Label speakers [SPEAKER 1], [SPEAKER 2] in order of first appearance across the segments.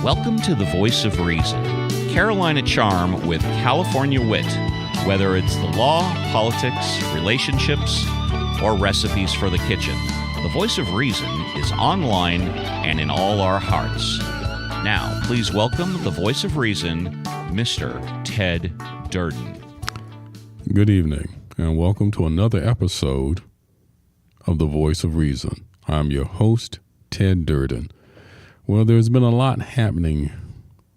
[SPEAKER 1] Welcome to the Voice of Reason, Carolina charm with California wit. Whether it's the law, politics, relationships, or recipes for the kitchen, the Voice of Reason is online and in all our hearts. Now, please welcome the Voice of Reason, Mr. Ted Durden.
[SPEAKER 2] Good evening, and welcome to another episode of the Voice of Reason. I'm your host, Ted Durden. Well, there's been a lot happening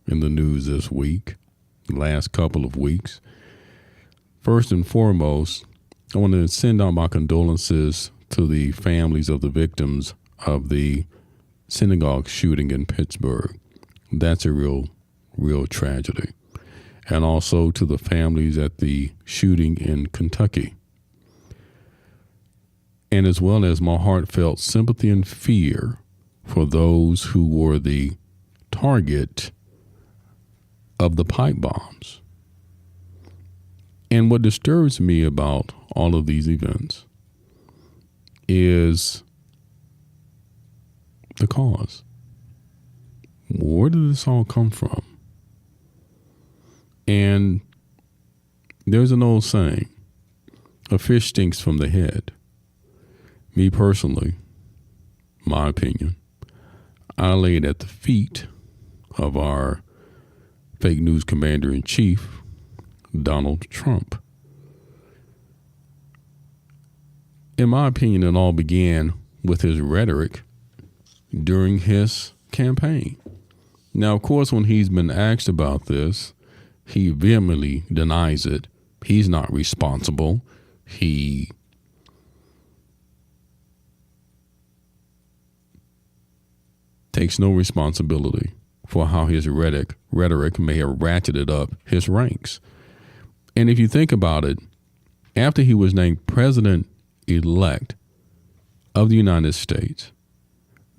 [SPEAKER 2] in the news this week, the last couple of weeks. First and foremost, I want to send out my condolences to the families of the victims of the synagogue shooting in Pittsburgh. That's a real tragedy. And also to the families at the shooting in Kentucky. And as well as my heartfelt sympathy and fear for those who were the target of the pipe bombs. And what disturbs me about all of these events is the cause. Where did this all come from? And there's an old saying, a fish stinks from the head. Me personally, my opinion, I laid at the feet of our fake news commander-in-chief, Donald Trump. In my opinion, it all began with his rhetoric during his campaign. Now, of course, when he's been asked about this, he vehemently denies it. He's not responsible. He takes no responsibility for how his rhetoric may have ratcheted up his ranks. And if you think about it, after he was named president-elect of the United States,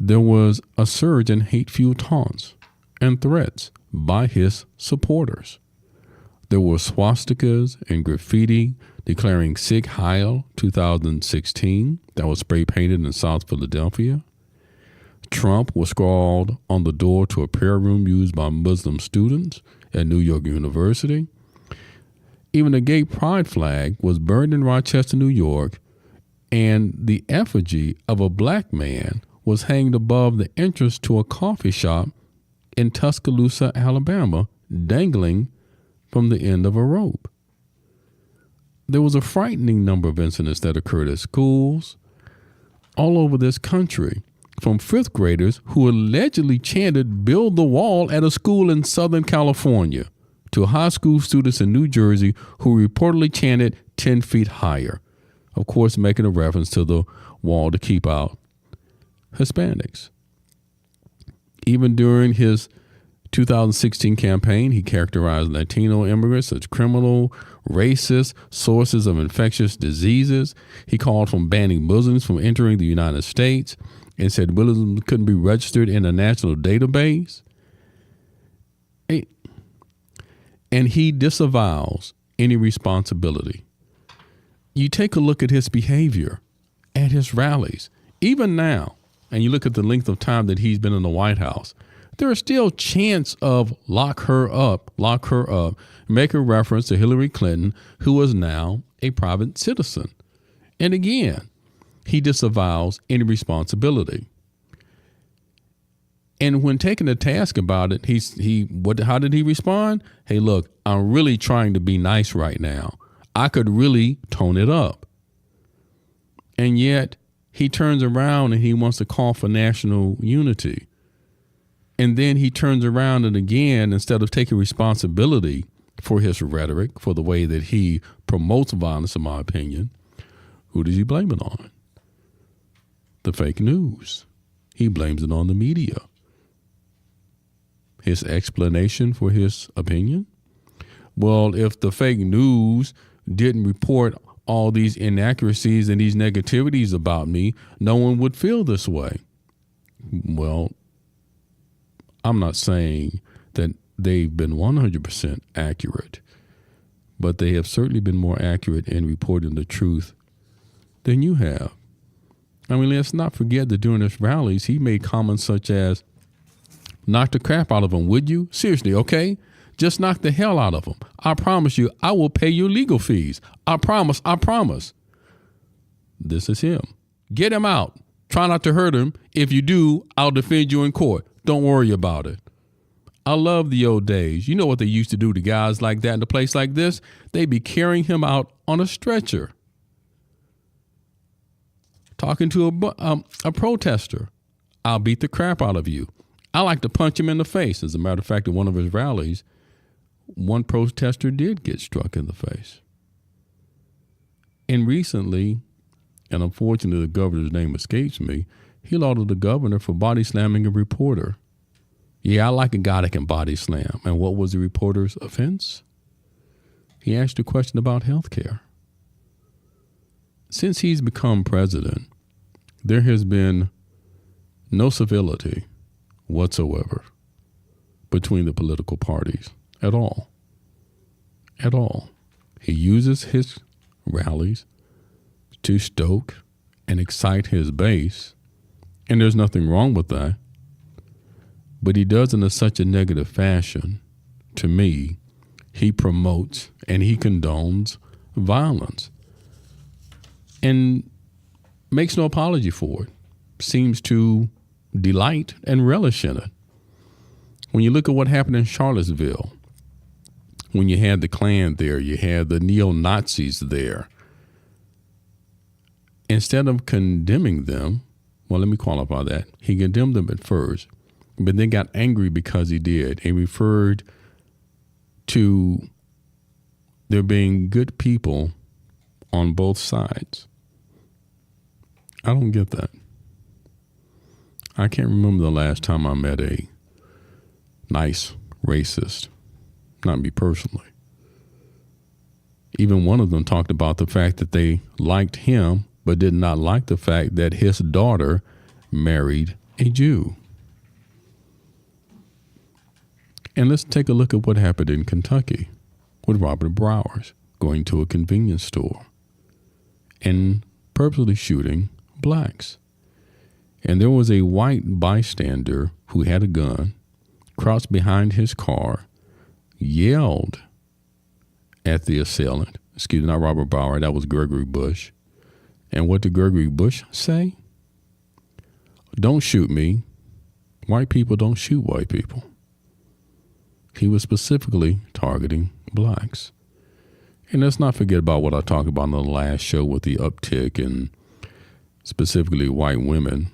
[SPEAKER 2] there was a surge in hate-fueled taunts and threats by his supporters. There were swastikas and graffiti declaring Sieg Heil 2016 that was spray-painted in South Philadelphia. Trump was scrawled on the door to a prayer room used by Muslim students at New York University. Even a gay pride flag was burned in Rochester, New York, and the effigy of a black man was hanged above the entrance to a coffee shop in Tuscaloosa, Alabama, dangling from the end of a rope. There was a frightening number of incidents that occurred at schools all over this country, from fifth graders who allegedly chanted "Build the Wall" at a school in Southern California to high school students in New Jersey who reportedly chanted 10 feet higher, of course making a reference to the wall to keep out Hispanics. Even during his 2016 campaign, he characterized Latino immigrants as criminal, racist, sources of infectious diseases. He called for banning Muslims from entering the United States and said Muslims couldn't be registered in a national database. And he disavows any responsibility. You take a look at his behavior at his rallies. Even now, and you look at the length of time that he's been in the White House, there is still chance of lock her up, make a reference to Hillary Clinton, who is now a private citizen. And again, he disavows any responsibility. And when taken to task about it, how did he respond? Hey, look, I'm really trying to be nice right now. I could really tone it up. And yet he turns around and he wants to call for national unity. And then he turns around and again, instead of taking responsibility for his rhetoric, for the way that he promotes violence, in my opinion, who does he blame it on? The fake news. He blames it on the media. His explanation for his opinion? Well, if the fake news didn't report all these inaccuracies and these negativities about me, no one would feel this way. Well, I'm not saying that they've been 100% accurate, but they have certainly been more accurate in reporting the truth than you have. I mean, let's not forget that during his rallies, he made comments such as, Knock the crap out of them, would you? Seriously, okay? Just knock the hell out of them. I promise you, I will pay your legal fees. I promise, I promise. This is him. Get him out. Try not to hurt him. If you do, I'll defend you in court. Don't worry about it. I love the old days. You know what they used to do to guys like that in a place like this? They'd be carrying him out on a stretcher. Talking to a protester. I'll beat the crap out of you. I like to punch him in the face. As a matter of fact, at one of his rallies, one protester did get struck in the face. And recently, and unfortunately the governor's name escapes me, he lauded the governor for body slamming a reporter. Yeah, I like a guy that can body slam. And what was the reporter's offense? He asked a question about health care. Since he's become president, there has been no civility whatsoever between the political parties at all. At all. He uses his rallies to stoke and excite his base, and there's nothing wrong with that. But he does it in such a negative fashion. To me, he promotes and he condones violence and makes no apology for it. Seems to delight and relish in it. When you look at what happened in Charlottesville, when you had the Klan there, you had the neo-Nazis there. Instead of condemning them, well, let me qualify that. He condemned them at first, but then got angry because he did and referred to there being good people on both sides. I don't get that. I can't remember the last time I met a nice racist, not me personally. Even one of them talked about the fact that they liked him, but did not like the fact that his daughter married a Jew. And let's take a look at what happened in Kentucky with Robert Browers going to a convenience store and purposely shooting blacks. And there was a white bystander who had a gun, crouched behind his car, yelled at the assailant. Excuse me, not Robert Brower, that was Gregory Bush. And what did Gregory Bush say? Don't shoot me. White people don't shoot white people. He was specifically targeting blacks. And let's not forget about what I talked about in the last show with the uptick in specifically white women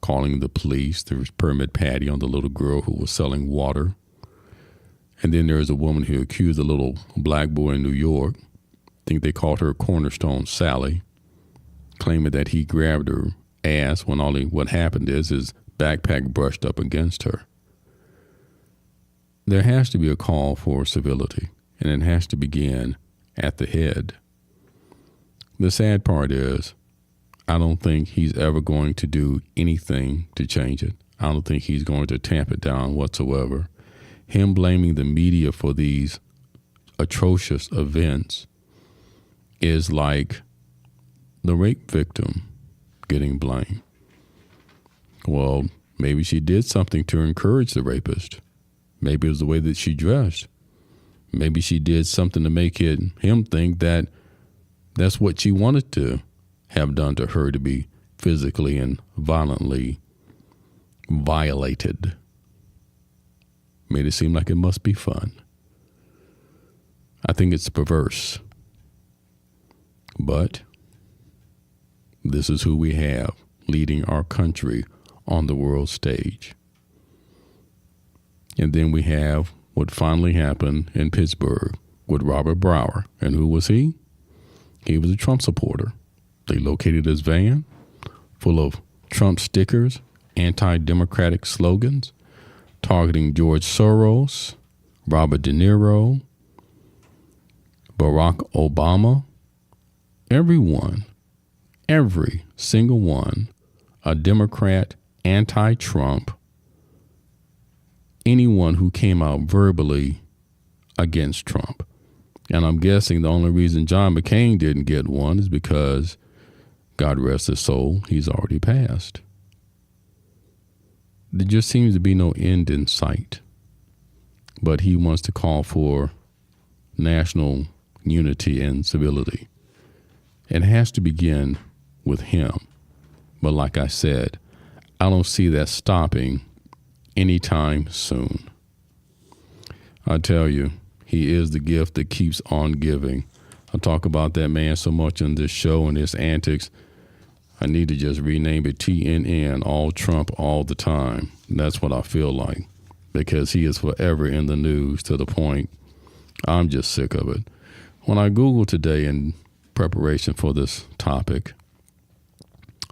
[SPEAKER 2] calling the police. There was permit Patty on the little girl who was selling water. And then there was a woman who accused a little black boy in New York. I think they called her Cornerstone Sally, claiming that he grabbed her ass when what happened is his backpack brushed up against her. There has to be a call for civility, and it has to begin at the head. The sad part is, I don't think he's ever going to do anything to change it. I don't think he's going to tamp it down whatsoever. Him blaming the media for these atrocious events is like the rape victim getting blamed. Well, maybe she did something to encourage the rapist. Maybe it was the way that she dressed. Maybe she did something to make him think that that's what she wanted to have done to her, to be physically and violently violated. Made it seem like it must be fun. I think it's perverse. But this is who we have leading our country on the world stage. And then we have what finally happened in Pittsburgh with Robert Brower. And who was he? He was a Trump supporter. They located his van full of Trump stickers, anti-democratic slogans, targeting George Soros, Robert De Niro, Barack Obama, everyone, every single one, a Democrat, anti-Trump, anyone who came out verbally against Trump. And I'm guessing the only reason John McCain didn't get one is because, God rest his soul, he's already passed. there just seems to be no end in sight. But he wants to call for national unity and civility. It has to begin with him. But like I said, I don't see that stopping anytime soon. I tell you, he is the gift that keeps on giving. I talk about that man so much in this show and his antics. I need to just rename it TNN, all Trump all the time. That's what I feel like, because he is forever in the news to the point I'm just sick of it. When I Googled today in preparation for this topic,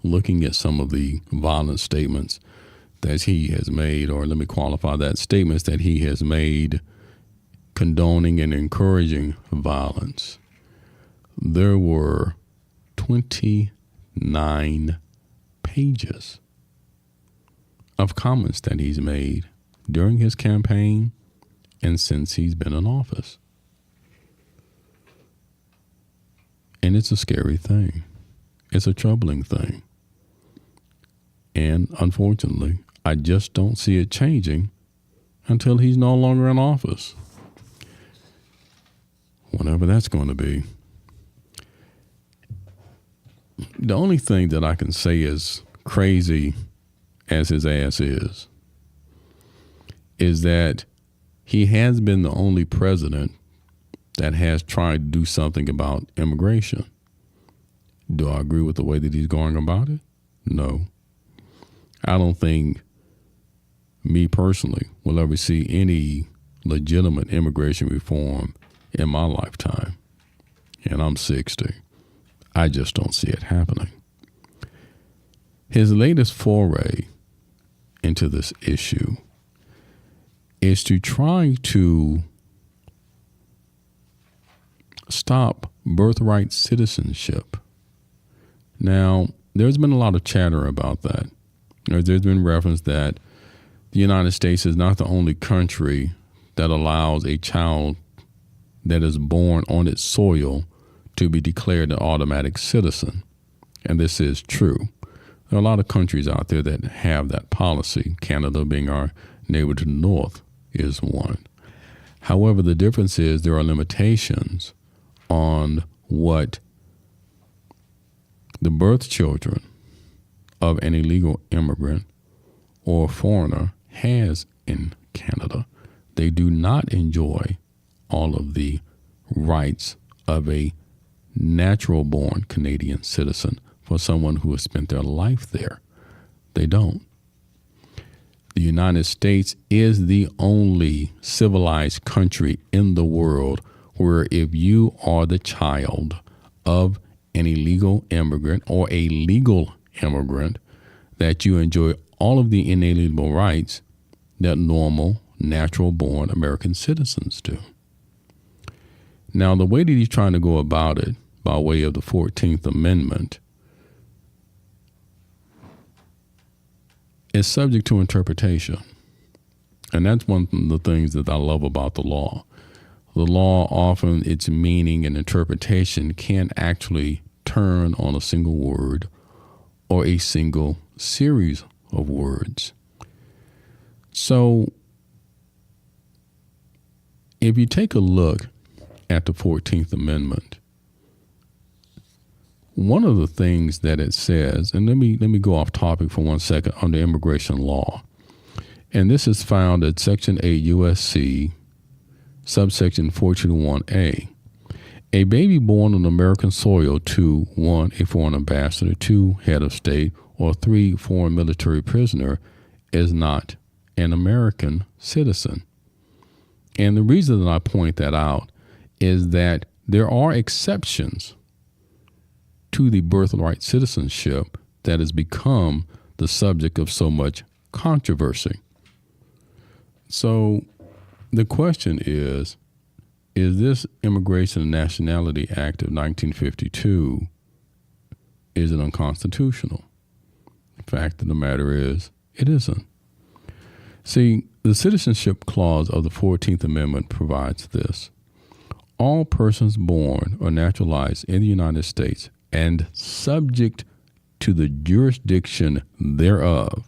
[SPEAKER 2] looking at some of the violent statements that he has made, or let me qualify that, statements that he has made condoning and encouraging violence, there were 29 pages of comments that he's made during his campaign and since he's been in office. And it's a scary thing. It's a troubling thing. And unfortunately, I just don't see it changing until he's no longer in office. Whenever that's going to be. The only thing that I can say is crazy as his ass is that he has been the only president that has tried to do something about immigration. Do I agree with the way that he's going about it? No. I don't think me personally will ever see any legitimate immigration reform in my lifetime. And I'm 60. I just don't see it happening. His latest foray into this issue is to try to stop birthright citizenship. Now, there's been a lot of chatter about that. There's been reference that the United States is not the only country that allows a child that is born on its soil to be declared an automatic citizen. And this is true. There are a lot of countries out there that have that policy. Canada, being our neighbor to the north, is one. However, the difference is there are limitations on what the birth children of an illegal immigrant or foreigner has in Canada. They do not enjoy all of the rights of a natural born Canadian citizen for someone who has spent their life there. They don't. The United States is the only civilized country in the world where if you are the child of an illegal immigrant or a legal immigrant, that you enjoy all of the inalienable rights that normal, natural-born American citizens do. Now, the way that he's trying to go about it, by way of the 14th Amendment, is subject to interpretation. And that's one of the things that I love about the law. The law, often its meaning and interpretation can't actually turn on a single word or a single series of words. So if you take a look at the 14th Amendment, one of the things that it says, and let me go off topic for 1 second on the immigration law. And this is found at Section 8 U.S.C. subsection 421A. A baby born on American soil to 1, a foreign ambassador, 2, head of state, or 3, foreign military prisoner is not an American citizen. And the reason that I point that out is that there are exceptions to the birthright citizenship that has become the subject of so much controversy. So the question is this Immigration and Nationality Act of 1952, is it unconstitutional? The fact of the matter is, it isn't. See, the Citizenship Clause of the 14th Amendment provides this. All persons born or naturalized in the United States and subject to the jurisdiction thereof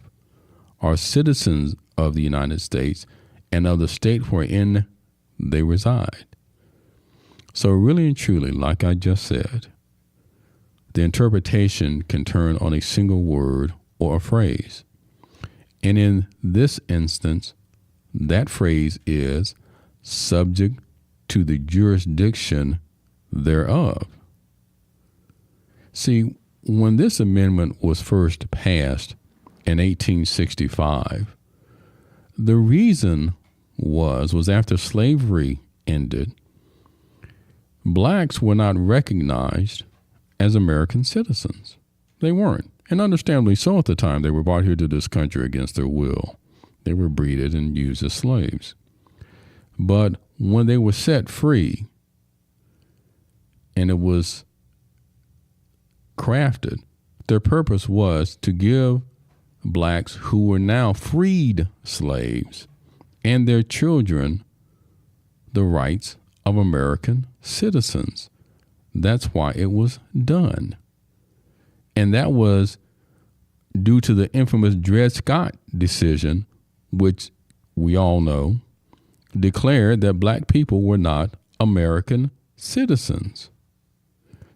[SPEAKER 2] are citizens of the United States and of the state wherein they reside. So really and truly, like I just said, the interpretation can turn on a single word or a phrase. And in this instance, that phrase is subject to the jurisdiction thereof. See, when this amendment was first passed in 1865, the reason was after slavery ended, blacks were not recognized as American citizens. They weren't. And understandably so at the time. They were brought here to this country against their will. They were breeded and used as slaves. But when they were set free, and it was crafted, their purpose was to give blacks who were now freed slaves and their children the rights of American citizens. That's why it was done. And that was due to the infamous Dred Scott decision, which we all know, declared that black people were not American citizens.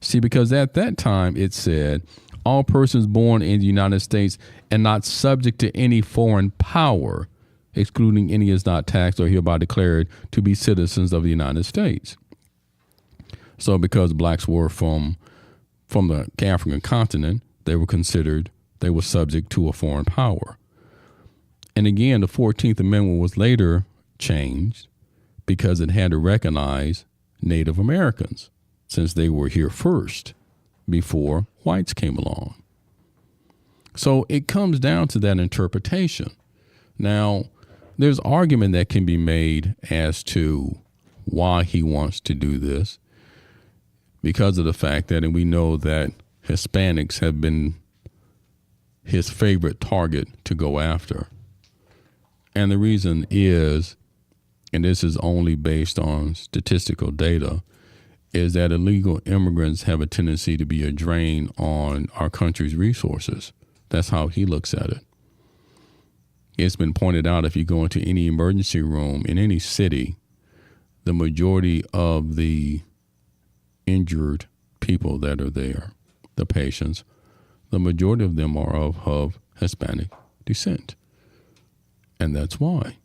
[SPEAKER 2] See, because at that time it said, all persons born in the United States and not subject to any foreign power, excluding any is not taxed or hereby declared to be citizens of the United States. So because blacks were from the African continent, they were subject to a foreign power. And again, the 14th Amendment was later changed because it had to recognize Native Americans, since they were here first before whites came along. So it comes down to that interpretation. Now, there's argument that can be made as to why he wants to do this, because of the fact that, and we know that Hispanics have been his favorite target to go after. And the reason is, and this is only based on statistical data, is that illegal immigrants have a tendency to be a drain on our country's resources. That's how he looks at it. It's been pointed out, if you go into any emergency room in any city, the majority of the injured people that are there, the patients, the majority of them are of Hispanic descent. And that's why.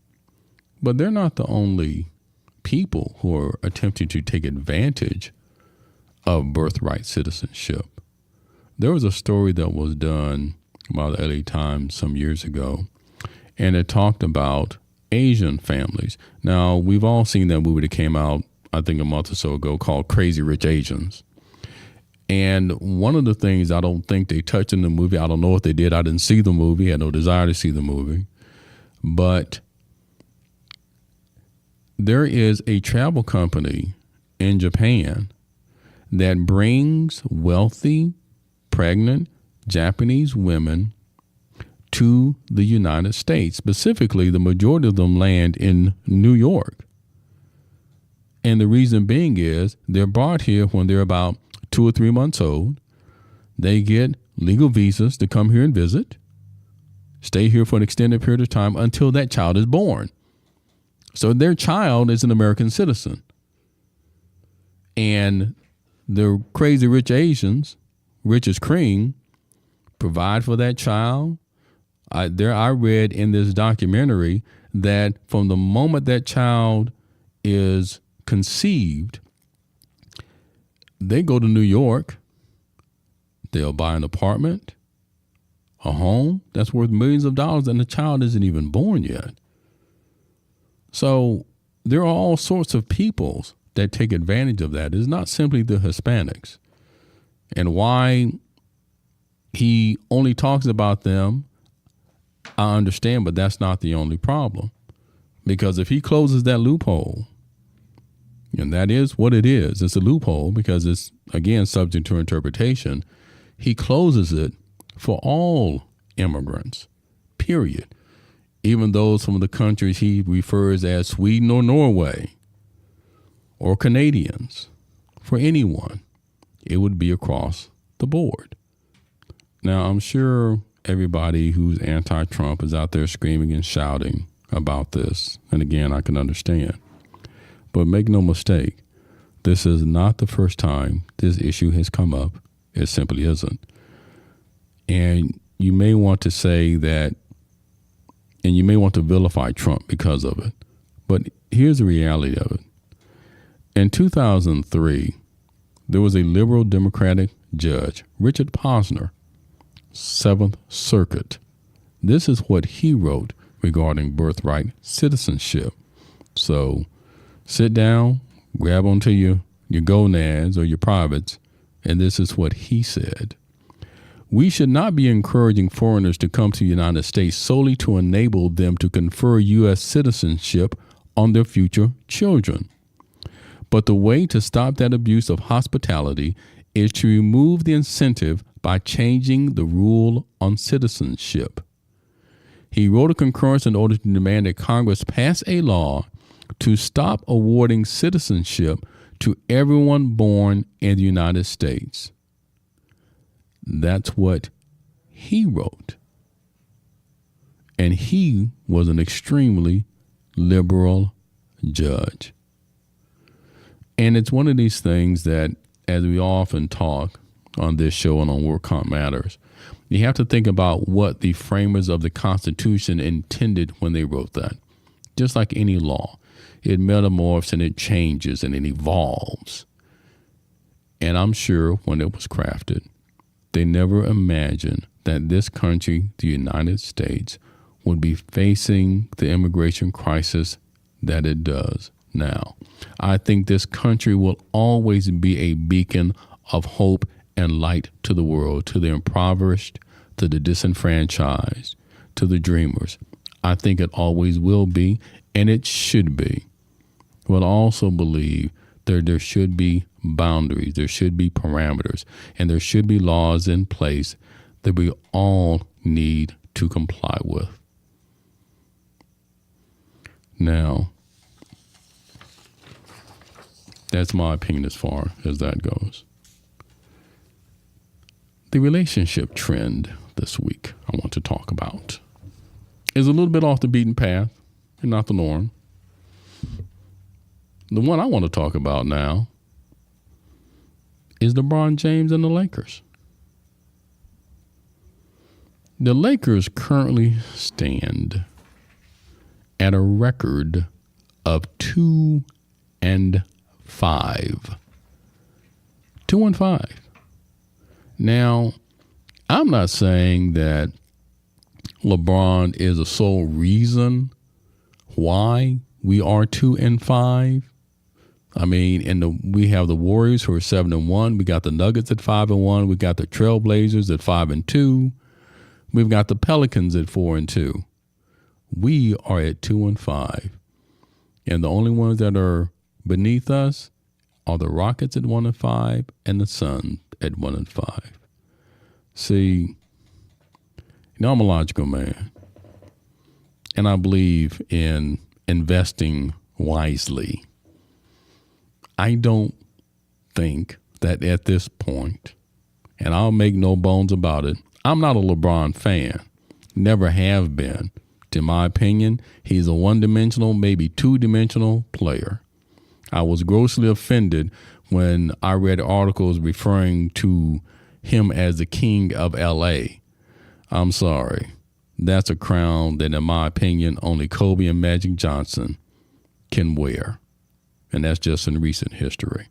[SPEAKER 2] But they're not the only people who are attempting to take advantage of birthright citizenship. There was a story that was done by the LA Times some years ago, and it talked about Asian families. Now, we've all seen that movie that came out, I think, a month or so ago, called Crazy Rich Asians. And one of the things I don't think they touched in the movie, I don't know if they did, I didn't see the movie, I had no desire to see the movie, but there is a travel company in Japan that brings wealthy, pregnant Japanese women to the United States. Specifically, the majority of them land in New York. And the reason being is they're brought here when they're about 2 or 3 months old. They get legal visas to come here and visit, stay here for an extended period of time until that child is born. So their child is an American citizen. And the crazy rich Asians, rich as cream, provide for that child. I read in this documentary that from the moment that child is conceived, they go to New York, they'll buy an apartment, a home that's worth millions of dollars, and the child isn't even born yet. So there are all sorts of peoples that take advantage of that. It's not simply the Hispanics. And why he only talks about them, I understand, but that's not the only problem. Because if he closes that loophole, and that is what it is, it's a loophole because it's, again, subject to interpretation, he closes it for all immigrants, period. Even those from the countries he refers as Sweden or Norway or Canadians, for anyone, it would be across the board. Now, I'm sure everybody who's anti-Trump is out there screaming and shouting about this. And again, I can understand. But make no mistake, this is not the first time this issue has come up. It simply isn't. And you may want to say that, and you may want to vilify Trump because of it. But here's the reality of it. In 2003, there was a liberal Democratic judge, Richard Posner, Seventh Circuit. This is what he wrote regarding birthright citizenship. So sit down, grab onto your gonads or your privates, and this is what he said. We should not be encouraging foreigners to come to the United States solely to enable them to confer U.S. citizenship on their future children. But the way to stop that abuse of hospitality is to remove the incentive by changing the rule on citizenship. He wrote a concurrence in order to demand that Congress pass a law to stop awarding citizenship to everyone born in the United States. That's what he wrote. And he was an extremely liberal judge. And it's one of these things that, as we often talk on this show and on WorldCom Matters, you have to think about what the framers of the Constitution intended when they wrote that. Just like any law, it metamorphs and it changes and it evolves. And I'm sure when it was crafted, they never imagined that this country, the United States, would be facing the immigration crisis that it does now. I think this country will always be a beacon of hope and light to the world, to the impoverished, to the disenfranchised, to the dreamers. I think it always will be, and it should be. But I also believe that there should be boundaries, there should be parameters, and there should be laws in place that we all need to comply with. Now, that's my opinion as far as that goes. The relationship trend this week I want to talk about is a little bit off the beaten path and not the norm. The one I want to talk about now is LeBron James and the Lakers. The Lakers currently stand at a record of 2-5. 2-5. Now, I'm not saying that LeBron is the sole reason why we are 2-5. I mean, we have the Warriors who are 7-1. We got the Nuggets at 5-1. We got the Trailblazers at 5-2. We've got the Pelicans at 4-2. We are at 2-5. And the only ones that are beneath us are the Rockets at 1-5 and the Suns at 1-5. See, I'm a logical man, and I believe in investing wisely. I don't think that at this point, and I'll make no bones about it, I'm not a LeBron fan. Never have been. In my opinion, he's a one-dimensional, maybe two-dimensional player. I was grossly offended when I read articles referring to him as the king of L.A. I'm sorry. That's a crown that, in my opinion, only Kobe and Magic Johnson can wear. And that's just in recent history.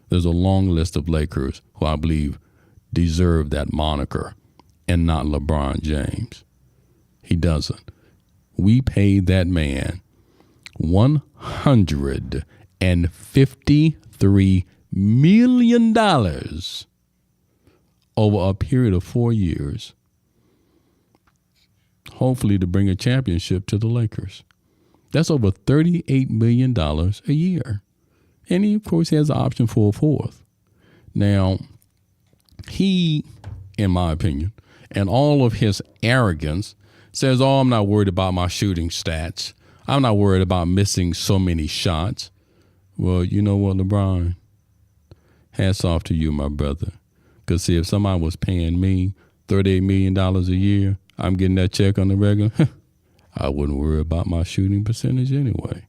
[SPEAKER 2] There's a long list of Lakers who I believe deserve that moniker and not LeBron James. He doesn't. We paid that man $153 million over a period of 4 years, hopefully to bring a championship to the Lakers. That's over $38 million a year. And he, of course, has the option for a fourth. Now, he, in my opinion, and all of his arrogance, says, oh, I'm not worried about my shooting stats. I'm not worried about missing so many shots. Well, you know what, LeBron? Hats off to you, my brother. Because, see, if somebody was paying me $38 million a year, I'm getting that check on the regular. I wouldn't worry about my shooting percentage anyway.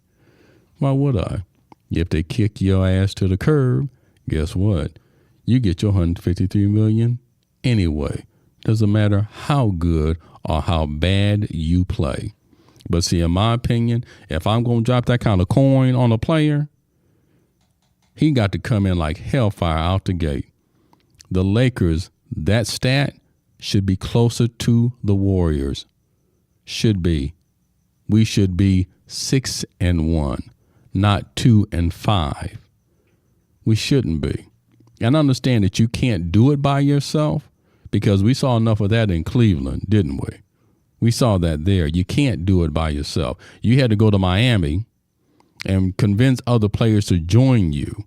[SPEAKER 2] Why would I? If they kick your ass to the curb, guess what? You get your $153 million anyway. Doesn't matter how good or how bad you play. But see, in my opinion, if I'm going to drop that kind of coin on a player, he got to come in like hellfire out the gate. The Lakers, that stat should be closer to the Warriors. Should be. We should be 6-1, not 2-5. We shouldn't be. And I understand that you can't do it by yourself, because we saw enough of that in Cleveland, didn't we? We saw that there. You can't do it by yourself. You had to go to Miami and convince other players to join you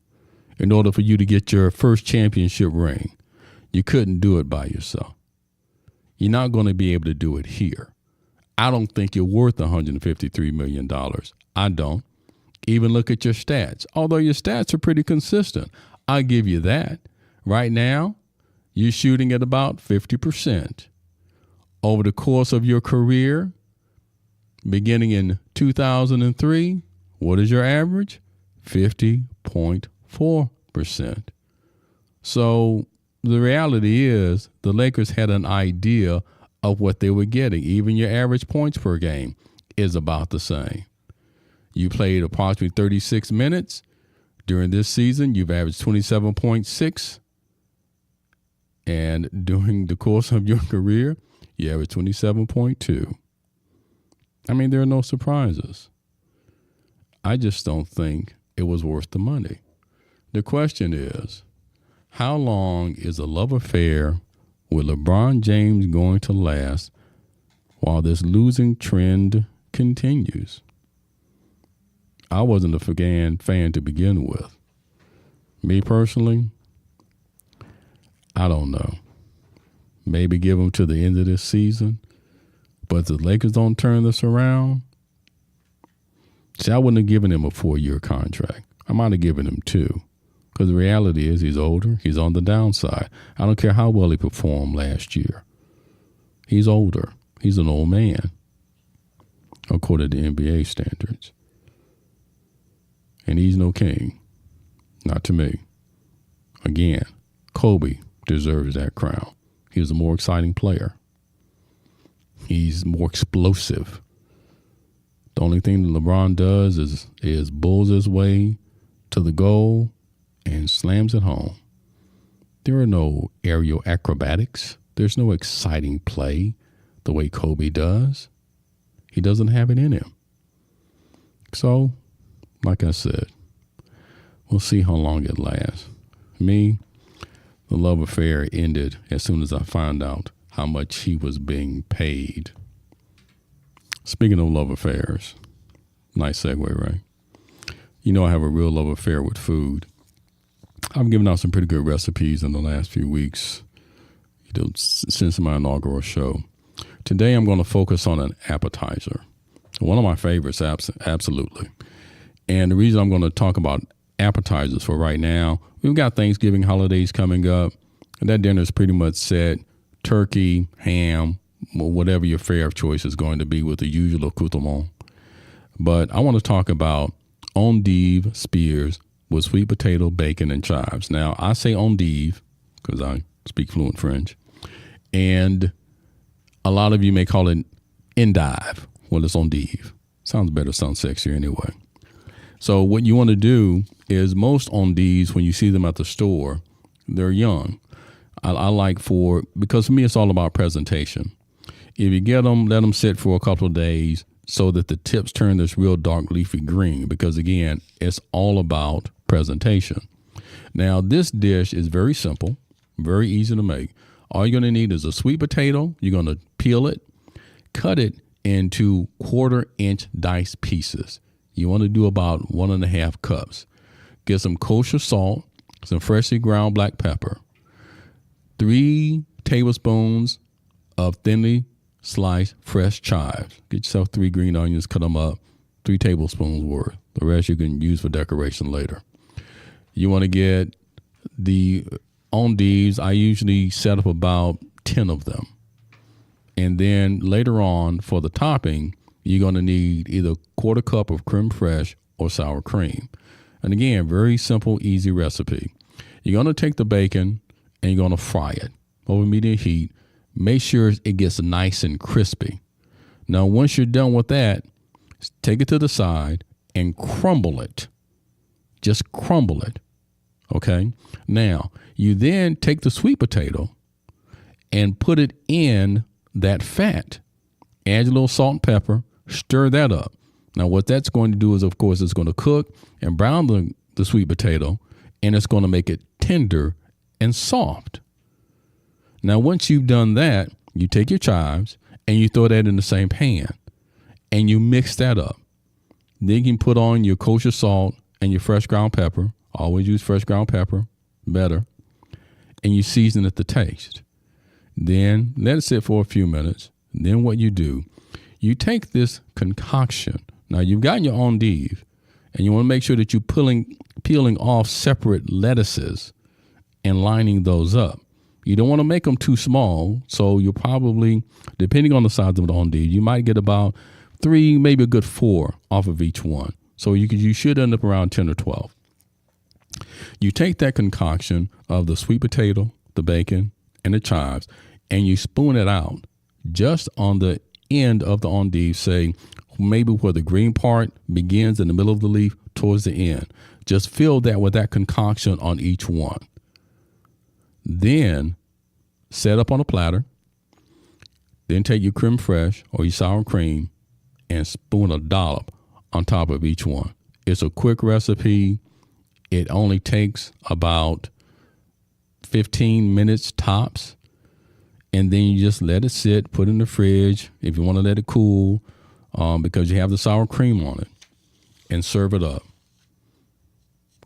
[SPEAKER 2] in order for you to get your first championship ring. You couldn't do it by yourself. You're not going to be able to do it here. I don't think you're worth $153 million. I don't. Even look at your stats. Although your stats are pretty consistent, I'll give you that. Right now, you're shooting at about 50%. Over the course of your career, beginning in 2003, what is your average? 50.4%. So the reality is the Lakers had an idea of what they were getting. Even your average points per game is about the same. You played approximately 36 minutes. During this season, you've averaged 27.6. And during the course of your career, you averaged 27.2. I mean, there are no surprises. I just don't think it was worth the money. The question is, how long is a love affair with LeBron James going to last while this losing trend continues? I wasn't a fan to begin with. Me personally, I don't know. Maybe give him to the end of this season. But if the Lakers don't turn this around, see, I wouldn't have given him a 4-year contract. I might have given him 2. Because the reality is he's older. He's on the downside. I don't care how well he performed last year. He's older. He's an old man, according to NBA standards. And he's no king. Not to me. Again, Kobe deserves that crown. He's a more exciting player. He's more explosive. The only thing that LeBron does is bulls his way to the goal and slams it home. There are no aerial acrobatics. There's no exciting play the way Kobe does. He doesn't have it in him. So, like I said, we'll see how long it lasts. Me, the love affair ended as soon as I found out how much he was being paid. Speaking of love affairs, nice segue, right? You know I have a real love affair with food. I've given out some pretty good recipes in the last few weeks, since my inaugural show. Today I'm going to focus on an appetizer. One of my favorites, absolutely. And the reason I'm going to talk about appetizers for right now, we've got Thanksgiving holidays coming up, and that dinner is pretty much set. Turkey, ham, whatever your fare of choice is going to be with the usual accoutrement. But I want to talk about endive spears with sweet potato, bacon, and chives. Now, I say endive because I speak fluent French, and a lot of you may call it endive. Well, it's endive. Sounds better, sounds sexier anyway. So what you want to do is most endives, when you see them at the store, they're young. I like because for me, it's all about presentation. If you get them, let them sit for a couple of days so that the tips turn this real dark leafy green, because again, it's all about presentation. Now, this dish is very simple, very easy to make. All you're going to need is a sweet potato. You're going to peel it, cut it into 1/4-inch diced pieces. You want to do about 1.5 cups. Get some kosher salt, some freshly ground black pepper, 3 tablespoons of thinly sliced fresh chives. Get yourself 3 green onions, cut them up, 3 tablespoons worth. The rest you can use for decoration later. You want to get the endives. I usually set up about 10 of them And then later on for the topping, you're going to need either a quarter cup of creme fraiche or sour cream. And again, very simple, easy recipe. You're going to take the bacon and you're going to fry it over medium heat. Make sure it gets nice and crispy. Now, once you're done with that, take it to the side and crumble it. Just crumble it. Okay? Now, you then take the sweet potato and put it in that fat. Add a little salt and pepper. Stir that up. Now, what that's going to do is, of course, it's going to cook and brown the sweet potato, and it's going to make it tender and soft. Now, once you've done that, you take your chives and you throw that in the same pan and you mix that up. Then you can put on your kosher salt and your fresh ground pepper. Always use fresh ground pepper, better. And you season it to taste. Then let it sit for a few minutes. Then what you do, you take this concoction. Now you've got your endive, and you want to make sure that you're peeling off separate lettuces and lining those up. You don't want to make them too small, so you'll probably, depending on the size of the endive, you might get about 3, maybe a good 4 off of each one. So you should end up around 10 or 12. You take that concoction of the sweet potato, the bacon, and the chives, and you spoon it out just on the end of the endive, say maybe where the green part begins in the middle of the leaf towards the end. Just fill that with that concoction on each one. Then set up on a platter. Then take your creme fraiche or your sour cream and spoon a dollop on top of each one. It's a quick recipe. It only takes about 15 minutes tops. And then you just let it sit, put it in the fridge if you want to let it cool, because you have the sour cream on it, and serve it up.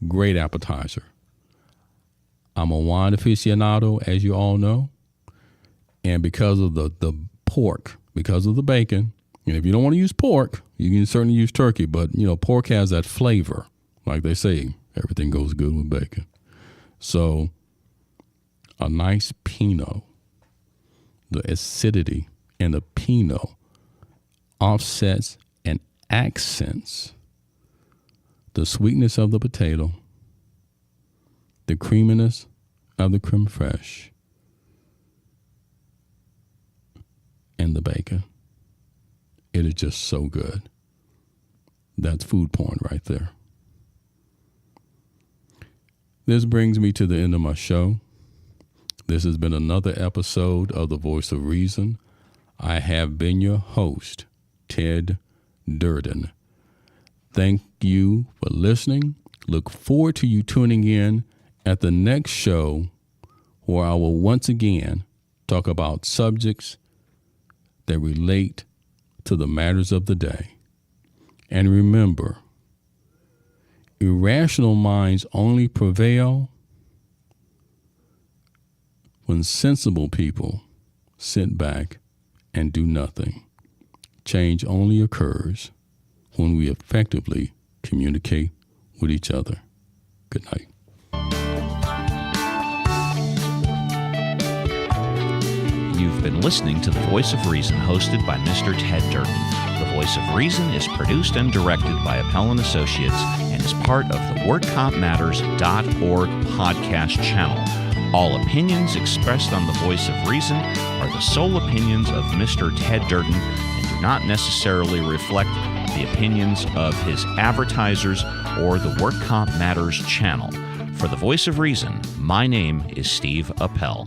[SPEAKER 2] Great appetizer. I'm a wine aficionado, as you all know. And because of the pork, because of the bacon, and if you don't want to use pork, you can certainly use turkey, but, pork has that flavor. Like they say, everything goes good with bacon. So a nice Pinot, the acidity in the Pinot offsets and accents the sweetness of the potato, the creaminess of the creme fraiche, and the bacon. It is just so good. That's food porn right there. This brings me to the end of my show. This has been another episode of The Voice of Reason. I have been your host, Ted Durden. Thank you for listening. Look forward to you tuning in at the next show, where I will once again talk about subjects that relate to the matters of the day. And remember, irrational minds only prevail when sensible people sit back and do nothing. Change only occurs when we effectively communicate with each other. Good night.
[SPEAKER 1] You've been listening to The Voice of Reason, hosted by Mr. Ted Durden. The Voice of Reason is produced and directed by Appel & Associates and is part of the WordCompMatters.org podcast channel. All opinions expressed on The Voice of Reason are the sole opinions of Mr. Ted Durden and do not necessarily reflect the opinions of his advertisers or the WordComp Matters channel. For The Voice of Reason, my name is Steve Appel.